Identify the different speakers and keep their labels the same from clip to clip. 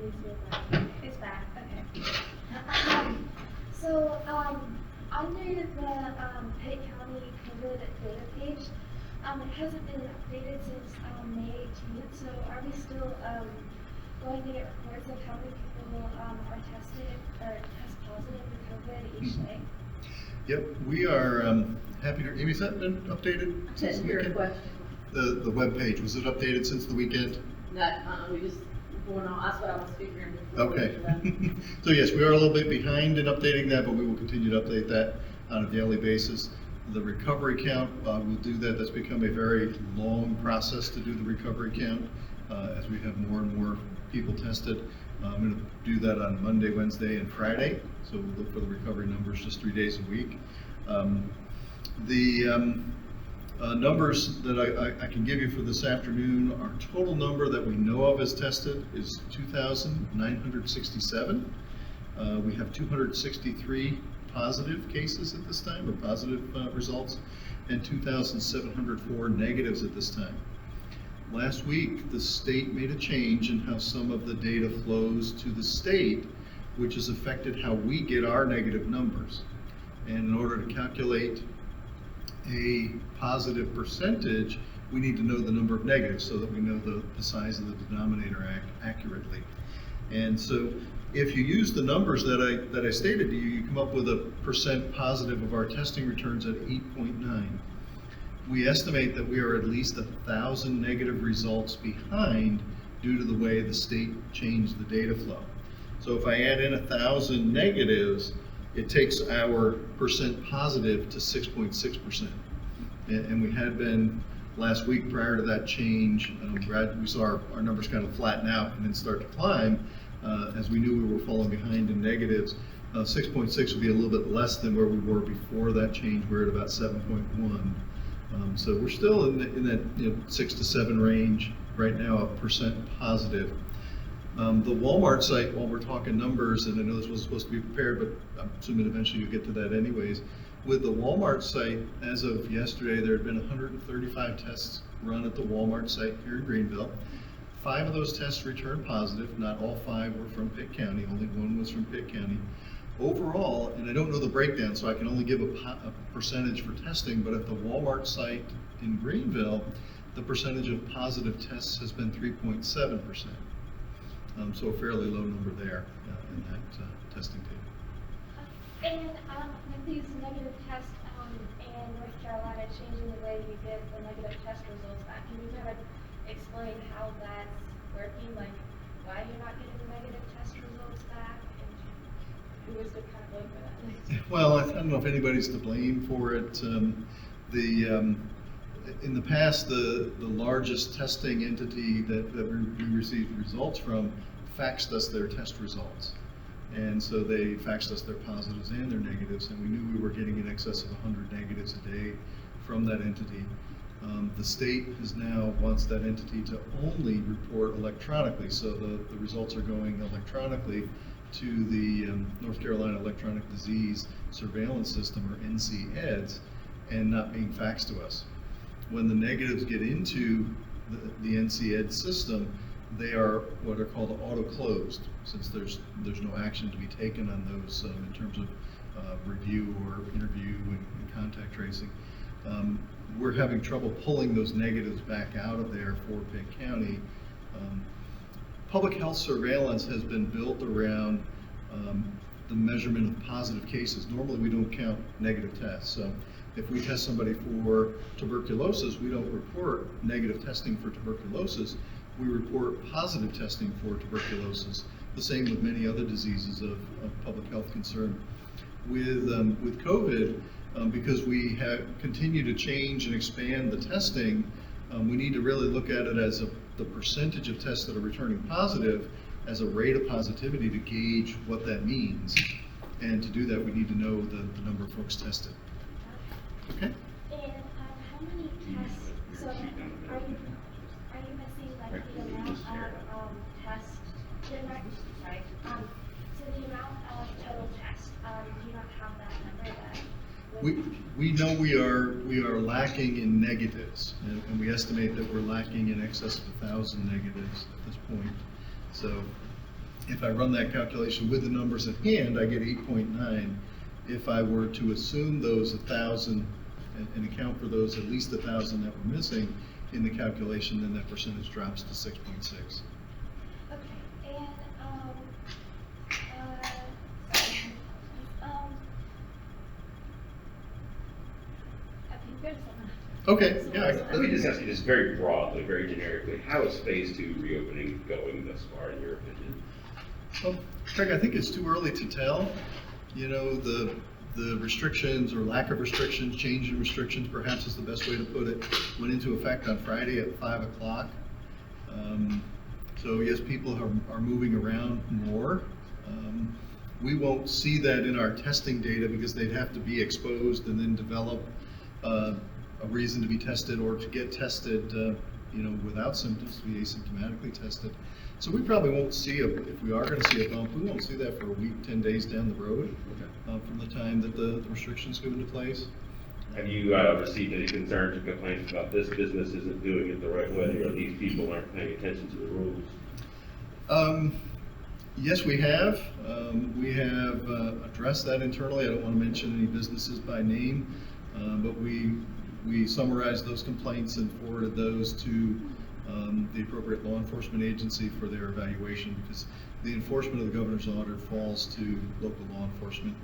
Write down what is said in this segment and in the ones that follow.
Speaker 1: me see if it's back. Okay. Under the Pitt County COVID data page, it hasn't been updated since May 18th. So are we still going to get reports of how many people are tested or test positive for COVID each day?
Speaker 2: Yep, we are happy to. Amy, has that been updated since the weekend? The web page, was it updated since the weekend?
Speaker 3: We just going on. That's what I was figuring.
Speaker 2: Okay. So yes, we are a little bit behind in updating that, but we will continue to update that on a daily basis. The recovery count, we'll do that. That's become a very long process to do the recovery count as we have more and more people tested. I'm going to do that on Monday, Wednesday, and Friday. So we'll look for the recovery numbers just 3 days a week. Numbers that I can give you for this afternoon, our total number that we know of as tested is 2,967. We have 263 positive cases at this time, or positive results, and 2,704 negatives at this time. Last week, the state made a change in how some of the data flows to the state, which has affected how we get our negative numbers. And in order to calculate a positive percentage, we need to know the number of negatives so that we know the size of the denominator accurately. And so if you use the numbers that I stated to you, you come up with a percent positive of our testing returns at 8.9. We estimate that we are at least 1,000 negative results behind due to the way the state changed the data flow. So if I add in 1,000 negatives, it takes our percent positive to 6.6%. And we had been last week prior to that change, we saw our numbers kind of flatten out and then start to climb as we knew we were falling behind in negatives. 6.6 would be a little bit less than where we were before that change. We're at about 7.1. So we're still in that 6 to 7 range right now of percent positive. The Walmart site, while we're talking numbers, and I know this was supposed to be prepared, but I'm assuming eventually you'll get to that anyways. With the Walmart site, as of yesterday, there had been 135 tests run at the Walmart site here in Greenville. 5 of those tests returned positive. Not all 5 were from Pitt County, only 1 was from Pitt County. Overall, and I don't know the breakdown, so I can only give a percentage for testing, but at the Walmart site in Greenville, the percentage of positive tests has been 3.7%. So a fairly low number there in that testing table.
Speaker 1: And with these negative tests in North Carolina changing the way you get the negative test results back, can you kind of explain how that's working, like why you're not getting the negative test results back? Who is to kind of blame for that?
Speaker 2: Well, I don't know if anybody's to blame for it. In the past, the largest testing entity that we received results from faxed us their test results. And so they faxed us their positives and their negatives, and we knew we were getting in excess of 100 negatives a day from that entity. The state has now wants that entity to only report electronically, so the results are going electronically to the North Carolina Electronic Disease Surveillance System, or NCEDS, and not being faxed to us. When the negatives get into the NCEDS system, they are what are called auto-closed, since there's no action to be taken on those in terms of review or interview and contact tracing. We're having trouble pulling those negatives back out of there for Pitt County. Public health surveillance has been built around the measurement of positive cases. Normally we don't count negative tests. So if we test somebody for tuberculosis, we don't report negative testing for tuberculosis. We report positive testing for tuberculosis. The same with many other diseases of public health concern. With COVID, because we have continued to change and expand the testing, we need to really look at it as the percentage of tests that are returning positive as a rate of positivity to gauge what that means. And to do that, we need to know the number of folks tested. Okay?
Speaker 1: And how many tests, so are you missing like the amount of tests, so the amount of total tests, do you not have that number that?
Speaker 2: We know we are lacking in negatives, and we estimate that we're lacking in excess of 1,000 negatives at this point. So if I run that calculation with the numbers at hand, I get 8.9. If I were to assume those 1,000 and account for those at least 1,000 that were missing in the calculation, then that percentage drops to 6.6.
Speaker 1: Okay, and, sorry. I think there's something.
Speaker 2: Okay, yeah.
Speaker 4: Let me just ask you just very broadly, very generically, how is phase 2 reopening going thus far, in your opinion?
Speaker 2: Well, Craig, I think it's too early to tell. You know, the restrictions or lack of restrictions, change in restrictions, perhaps is the best way to put it, went into effect on Friday at 5 o'clock. So yes, people are moving around more. We won't see that in our testing data because they'd have to be exposed and then develop a reason to be tested or to get tested, you know, without symptoms, to be asymptomatically tested. So we probably won't see if we are going to see a bump, we won't see that for a week, 10 days down the road from the time that the restrictions go into place.
Speaker 4: Have you received any concerns or complaints about this business isn't doing it the right way, or these people aren't paying attention to the rules?
Speaker 2: Yes, we have. We have addressed that internally. I don't want to mention any businesses by name, but we summarized those complaints and forwarded those to the appropriate law enforcement agency for their evaluation, because the enforcement of the governor's order falls to local law enforcement.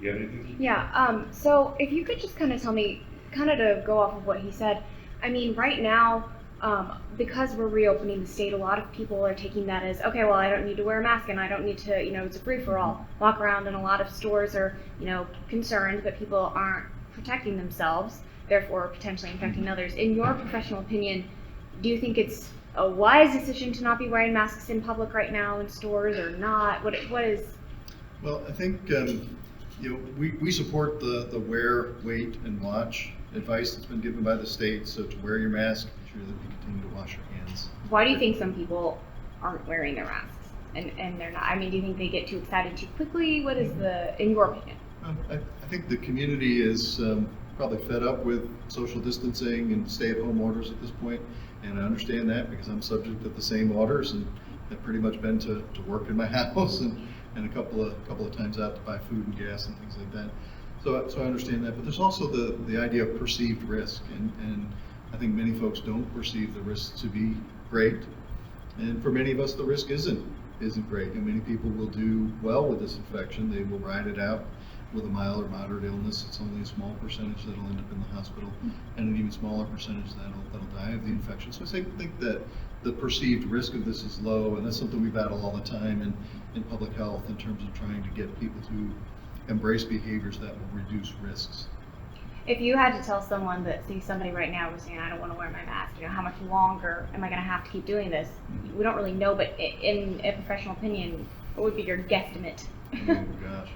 Speaker 4: You have anything?
Speaker 5: Yeah, so if you could just kind of tell me, kind of to go off of what he said, I mean, right now, because we're reopening the state, a lot of people are taking that as, okay, well, I don't need to wear a mask and I don't need to, you know, it's a free-for-all, walk around, and a lot of stores are, you know, concerned that people aren't protecting themselves, therefore potentially infecting others. In your professional opinion, do you think it's a wise decision to not be wearing masks in public right now in stores or not? What is?
Speaker 2: Well, I think you know, we support the wear, wait, and watch advice that's been given by the state. So to wear your mask, ensure that you continue to wash your hands.
Speaker 5: Why do you think some people aren't wearing their masks and they're not? I mean, do you think they get too excited too quickly? What is in your opinion?
Speaker 2: I think the community is probably fed up with social distancing and stay-at-home orders at this point, and I understand that because I'm subject to the same orders and have pretty much been to work in my house and a couple of times out to buy food and gas and things like that. So I understand that, but there's also the idea of perceived risk, and I think many folks don't perceive the risk to be great, and for many of us the risk isn't great, and many people will do well with this infection. They will ride it out with a mild or moderate illness. It's only a small percentage that'll end up in the hospital, and an even smaller percentage that'll die of the infection. So I think that the perceived risk of this is low, and that's something we battle all the time in public health in terms of trying to get people to embrace behaviors that will reduce risks.
Speaker 5: If you had to tell someone that, see somebody right now was saying, I don't want to wear my mask, you know, how much longer am I going to have to keep doing this? We don't really know, but in a professional opinion, what would be your guesstimate?
Speaker 2: Oh gosh.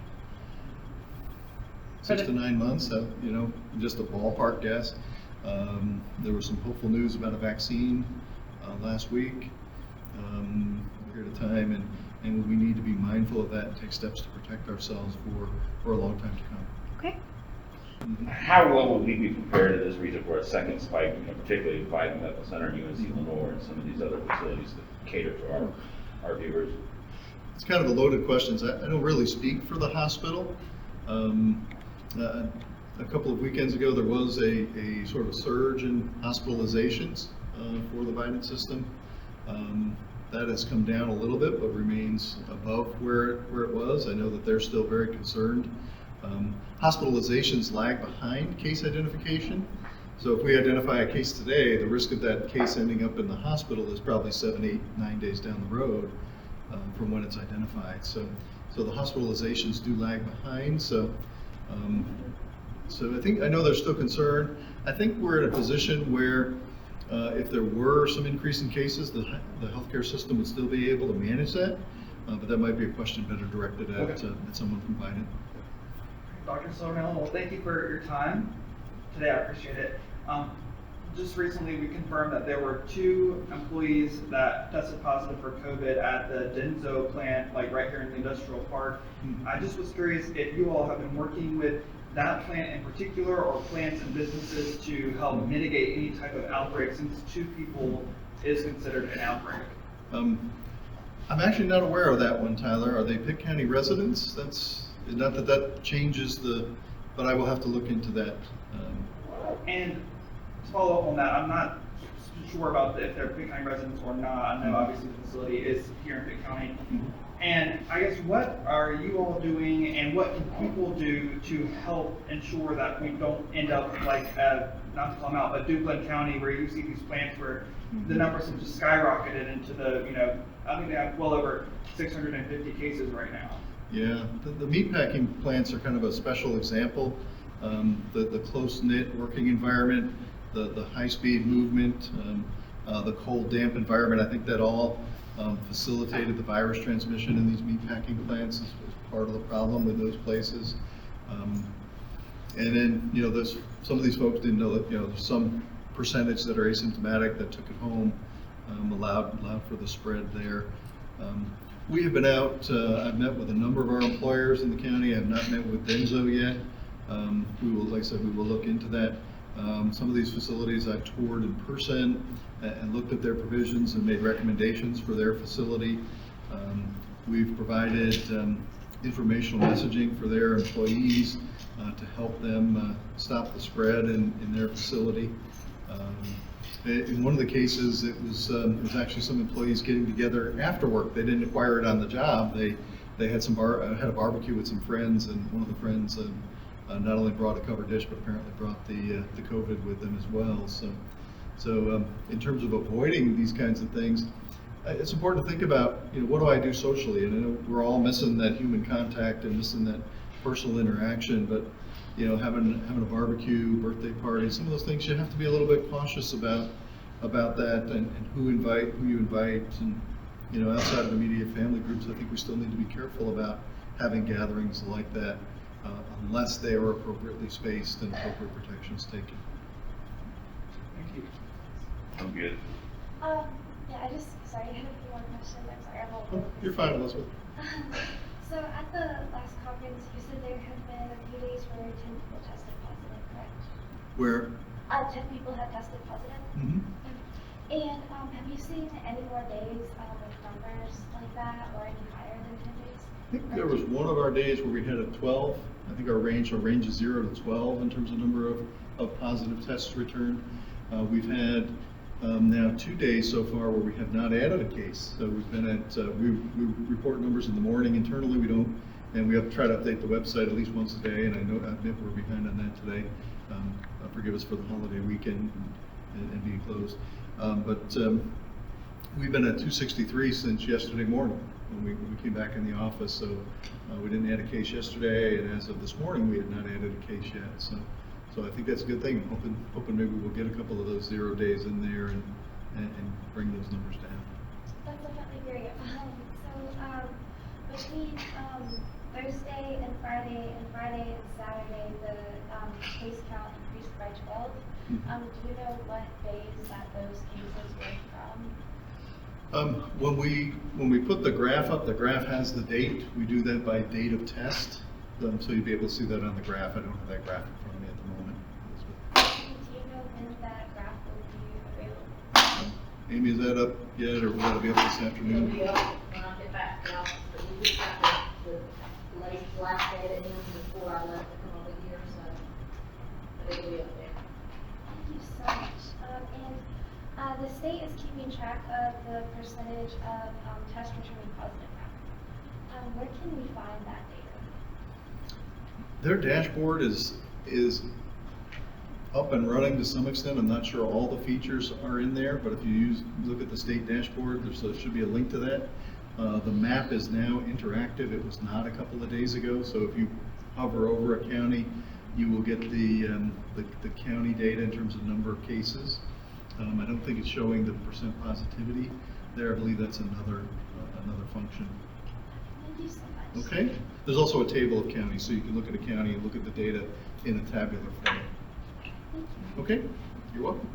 Speaker 2: 6 to 9 months, you know, just a ballpark guess. There was some hopeful news about a vaccine last week. We're here at a time, and we need to be mindful of that and take steps to protect ourselves for a long time to come.
Speaker 5: Okay.
Speaker 4: How well will we be prepared in this region for a second spike, you know, particularly in Biden Medical Center and UNC Lenore and some of these other facilities that cater to our viewers?
Speaker 2: It's kind of a loaded question. I don't really speak for the hospital. A couple of weekends ago, there was a sort of surge in hospitalizations for the Biden system. That has come down a little bit, but remains above where it was. I know that they're still very concerned. Hospitalizations lag behind case identification. So if we identify a case today, the risk of that case ending up in the hospital is probably 7, 8, 9 days down the road from when it's identified. So the hospitalizations do lag behind. So I know they're still concerned. I think we're in a position where if there were some increase in cases, the healthcare system would still be able to manage that, but that might be a question better directed at someone from Biden.
Speaker 6: Dr. Silvernail, well, thank you for your time today. I appreciate it. Just recently, we confirmed that there were 2 employees that tested positive for COVID at the Denso plant, like right here in the industrial park. I just was curious if you all have been working with that plant in particular, or plants and businesses to help mitigate any type of outbreak, since 2 people is considered an outbreak.
Speaker 2: I'm actually not aware of that one, Tyler. Are they Pitt County residents? That's, not that that changes the, but I will have to look into that.
Speaker 6: And to follow up on that, I'm not sure about if they're Pitt County residents or not. I know obviously the facility is here in Pitt County. And I guess what are you all doing and what can people do to help ensure that we don't end up like, not to call them out, but Duplin County where you see these plants where the numbers have just skyrocketed into the, I think they have well over 650 cases right now.
Speaker 2: Yeah, the meatpacking plants are kind of a special example. The close-knit working environment, the high-speed movement, the cold, damp environment, I think that all facilitated the virus transmission in these meatpacking plants is part of the problem with those places. And then, there's, some of these folks didn't know that, there's some percentage that are asymptomatic that took it home, allowed for the spread there. We have been out, I've met with a number of our employers in the county. I have not met with Denso yet. We will, like I said, we will look into that. Some of these facilities I've toured in person and looked at their provisions and made recommendations for their facility. We've provided informational messaging for their employees to help them stop the spread in their facility. In one of the cases, it was actually some employees getting together after work. They didn't acquire it on the job. They had had a barbecue with some friends, and one of the friends not only brought a covered dish, but apparently brought the COVID with them as well. So in terms of avoiding these kinds of things, it's important to think about, what do I do socially? And I know we're all missing that human contact and missing that personal interaction, but having a barbecue, birthday party, some of those things, you have to be a little bit cautious about that and who you invite, and outside of immediate family groups, I think we still need to be careful about having gatherings like that unless they are appropriately spaced and appropriate protections taken.
Speaker 6: Thank you.
Speaker 4: I'm good.
Speaker 1: Yeah, sorry, I had a few more questions. I'm sorry, I'm all
Speaker 2: Oh, you're fine, Elizabeth.
Speaker 1: So at the last conference, you said there have been a few days where 10 people tested positive, correct?
Speaker 2: Where?
Speaker 1: 10 people have tested positive.
Speaker 2: Mm-hmm.
Speaker 1: And have you seen any more days with numbers like that or any higher than 10 days?
Speaker 2: I think there was one of our days where we had a 12. I think our range is 0 to 12 in terms of number of positive tests returned. We've had now 2 days so far where we have not added a case. So we've been at, we report numbers in the morning internally. We don't, and we have to try to update the website at least once a day. And I admit we're behind on that today. Forgive us for the holiday weekend and being closed. But we've been at 263 since yesterday morning when we came back in the office. So we didn't add a case yesterday, and as of this morning, we had not added a case yet. So I think that's a good thing. Hoping maybe we'll get a couple of those 0 days in there and bring those numbers down.
Speaker 1: That's definitely great. Between Thursday and Friday and Saturday, the case count increased by 12. Do you know what days that those cases were from?
Speaker 2: When we put the graph up, the graph has the date. We do that by date of test. So you'll be able to see that on the graph. I don't have that graph in front of me at the moment.
Speaker 1: Do you know when that graph will be available?
Speaker 2: Amy, is that up yet, or will it be up this
Speaker 3: It'll
Speaker 2: afternoon?
Speaker 3: be up when I get back to the office, but we just got the last data in before I left to come over here, so, but it'll be up there.
Speaker 1: Thank you so much. And the state is keeping track of the percentage of tests returning positive now. Where can we find that data?
Speaker 2: Their dashboard is up and running to some extent. I'm not sure all the features are in there, but if you look at the state dashboard, there should be a link to that. The map is now interactive. It was not a couple of days ago, so if you hover over a county, you will get the county data in terms of number of cases. I don't think it's showing the percent positivity there. I believe that's another function.
Speaker 1: Thank you so much.
Speaker 2: Okay. There's also a table of counties, so you can look at a county and look at the data in a tabular form.
Speaker 1: Thank you.
Speaker 2: Okay. You're welcome.